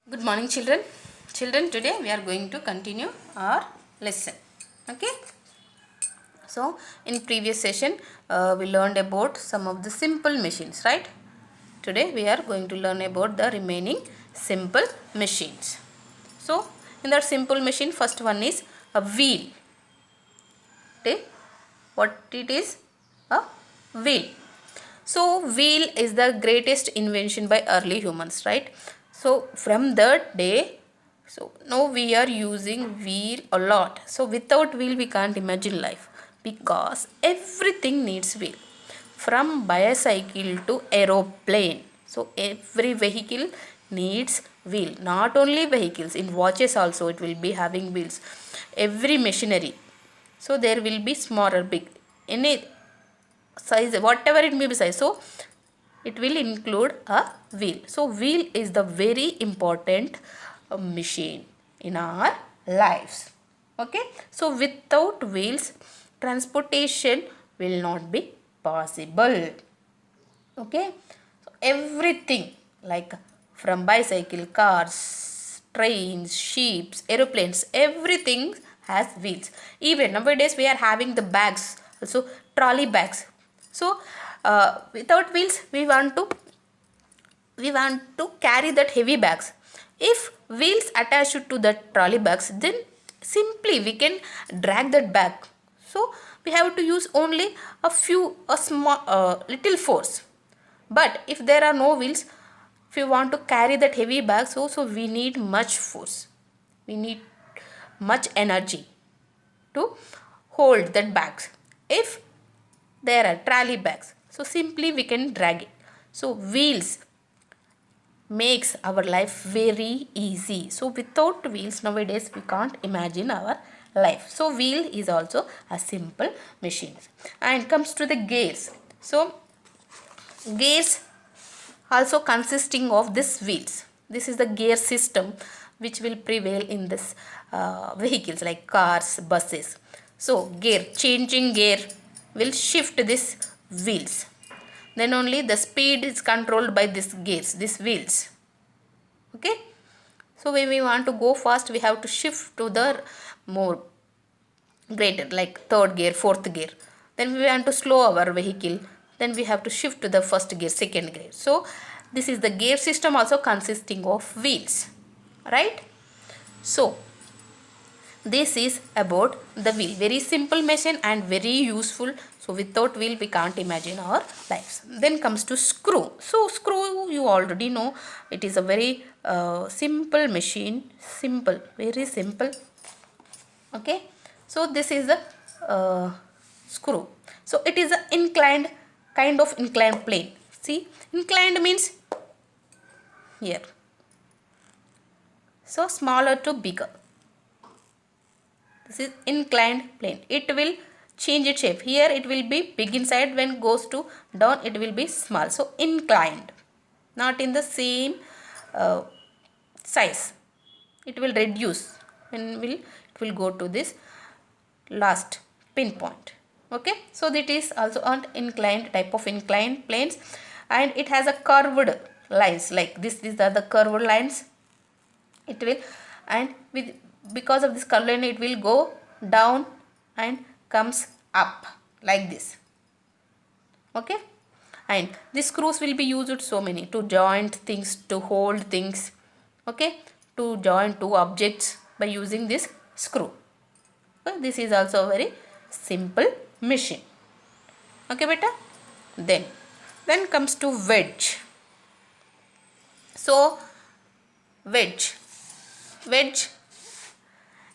Good morning children. Children, today we are going to continue our lesson. Okay. So in previous session we learned about some of the simple machines, right? Today we are going to learn about the remaining simple machines. So in that simple machine, first one is a wheel. Okay. What it is? A wheel. So wheel is the greatest invention by early humans, right? So from that day, so now we are using wheel a lot. So without wheel we can't imagine life, because everything needs wheel. From bicycle to aeroplane. So every vehicle needs wheel. Not only vehicles, in watches also it will be having wheels. Every machinery. So there will be small or big. Any size, whatever it may be size, so it will include a wheel. So wheel is the very important machine in our lives. Okay, so without wheels transportation will not be possible. Okay, so everything, like from bicycle, cars, trains, ships, aeroplanes, everything has wheels. Even nowadays we are having the bags, also trolley bags. So without wheels we want to carry that heavy bags. If wheels attached to the trolley bags, then simply we can drag that bag. So we have to use only a small little force. But if there are no wheels, if you want to carry that heavy bag, so we need much force. We need much energy to hold that bags. If there are trolley bags, so simply we can drag it. So wheels makes our life very easy. So without wheels nowadays we can't imagine our life. So wheel is also a simple machine. And comes to the gears. So gears also consisting of this wheels. This is the gear system which will prevail in this vehicles like cars, buses. So gear, changing gear will shift this wheels. Then only the speed is controlled by this gears, these wheels. Okay, so when we want to go fast we have to shift to the more greater, like third gear, fourth gear. Then we want to slow our vehicle, then we have to shift to the first gear, second gear. So this is the gear system also consisting of wheels, right? So this is about the wheel. Very simple machine and very useful. So without wheel we can't imagine our lives. Then comes to screw. So screw you already know, it is a very simple machine. Simple, very simple. Okay, so this is the screw. So it is an inclined, kind of inclined plane. See, inclined means here, so smaller to bigger. This is inclined plane. It will change its shape. Here it will be big inside, when goes to down it will be small. So inclined, not in the same size. It will reduce when it will go to this last pinpoint. Okay, so that is also an inclined type of inclined planes, and it has a curved lines like this. These are the curved lines. It will, and with because of this curved line it will go down and comes up like this. Okay, and these screws will be used so many to joint things, to hold things. Okay, to join two objects by using this screw. So this is also a very simple machine. Okay beta. Then comes to wedge. So wedge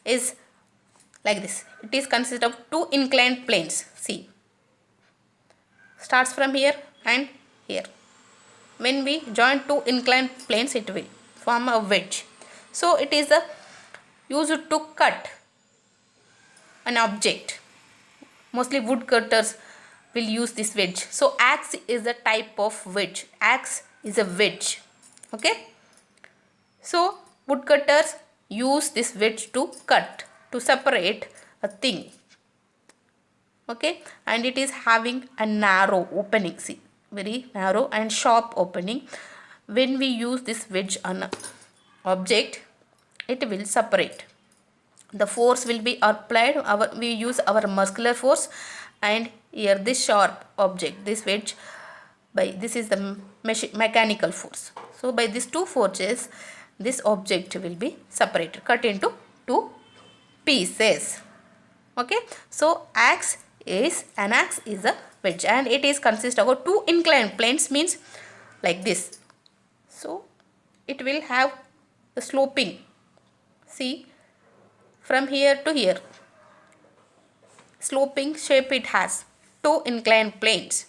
is like this. It is consist of two inclined planes. See, starts from here and here. When we join two inclined planes it will form a wedge. So it is a used to cut an object. Mostly woodcutters will use this wedge. So axe is a type of wedge. Axe is a wedge. Okay. So woodcutters use this wedge to cut, to separate a thing. Okay, and it is having a narrow opening. See, very narrow and sharp opening. When we use this wedge on object, it will separate. The force will be applied, we use our muscular force, and here this sharp object, this wedge, by this is the mechanical force. So by these two forces, this object will be separated, cut into two pieces. Okay, so an axe is a wedge, and it is consist of two inclined planes, means like this. So it will have the sloping, see, from here to here, sloping shape it has, two inclined planes.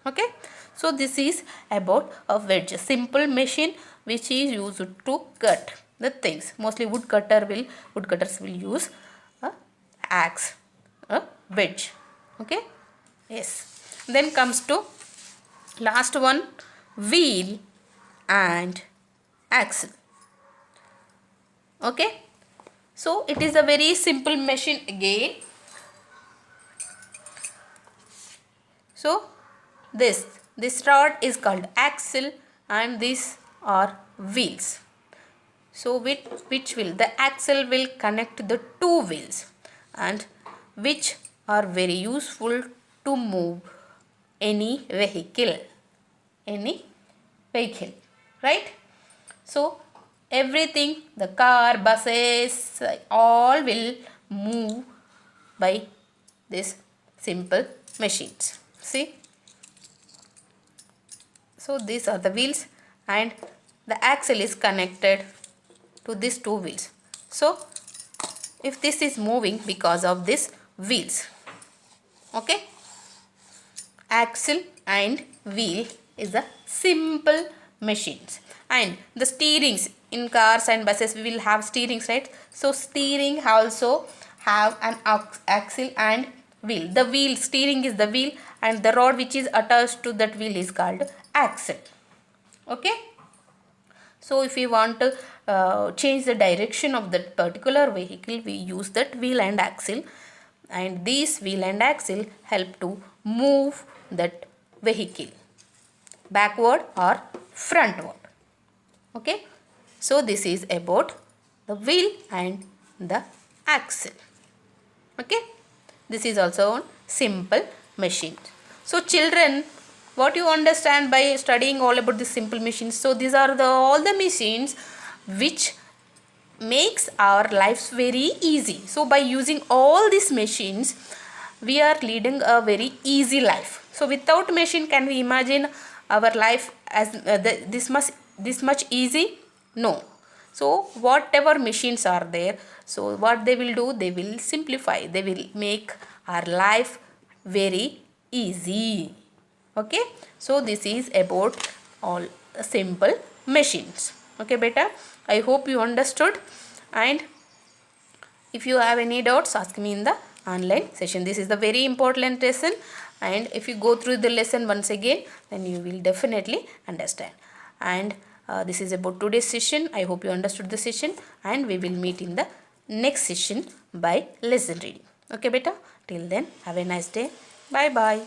Okay, so this is about a wedge, a simple machine which is used to cut the things. Mostly woodcutters will use a axe, a wedge. Okay, yes. Then comes to last one, wheel and axle. Okay, so it is a very simple machine again. So this rod is called axle and these are wheels. So which will, the axle will connect the two wheels, and which are very useful to move any vehicle, right? So everything, the car, buses, all will move by this simple machines. See, so these are the wheels and the axle is connected to these two wheels. So if this is moving because of these wheels, okay, axle and wheel is a simple machines. And the steerings in cars and buses, we will have steerings, right? So steering also have an axle and wheel. The wheel, steering is the wheel, and the rod which is attached to that wheel is called axle. Okay, so if we want to change the direction of that particular vehicle, we use that wheel and axle, and these wheel and axle help to move that vehicle backward or frontward. Okay, so this is about the wheel and the axle. Okay, this is also a simple machine. So children, what you understand by studying all about the simple machines? So these are all the machines which makes our lives very easy. So by using all these machines, we are leading a very easy life. So without machine, can we imagine our life as this much easy? No. So whatever machines are there, so what they will do, they will simplify, they will make our life very easy. Okay, so this is about all simple machines. Okay beta, I hope you understood, and if you have any doubts, ask me in the online session. This is the very important lesson, and if you go through the lesson once again, then you will definitely understand. And this is about today's session. I hope you understood the session, and we will meet in the next session by lesson reading. Okay beta, till then have a nice day. Bye bye.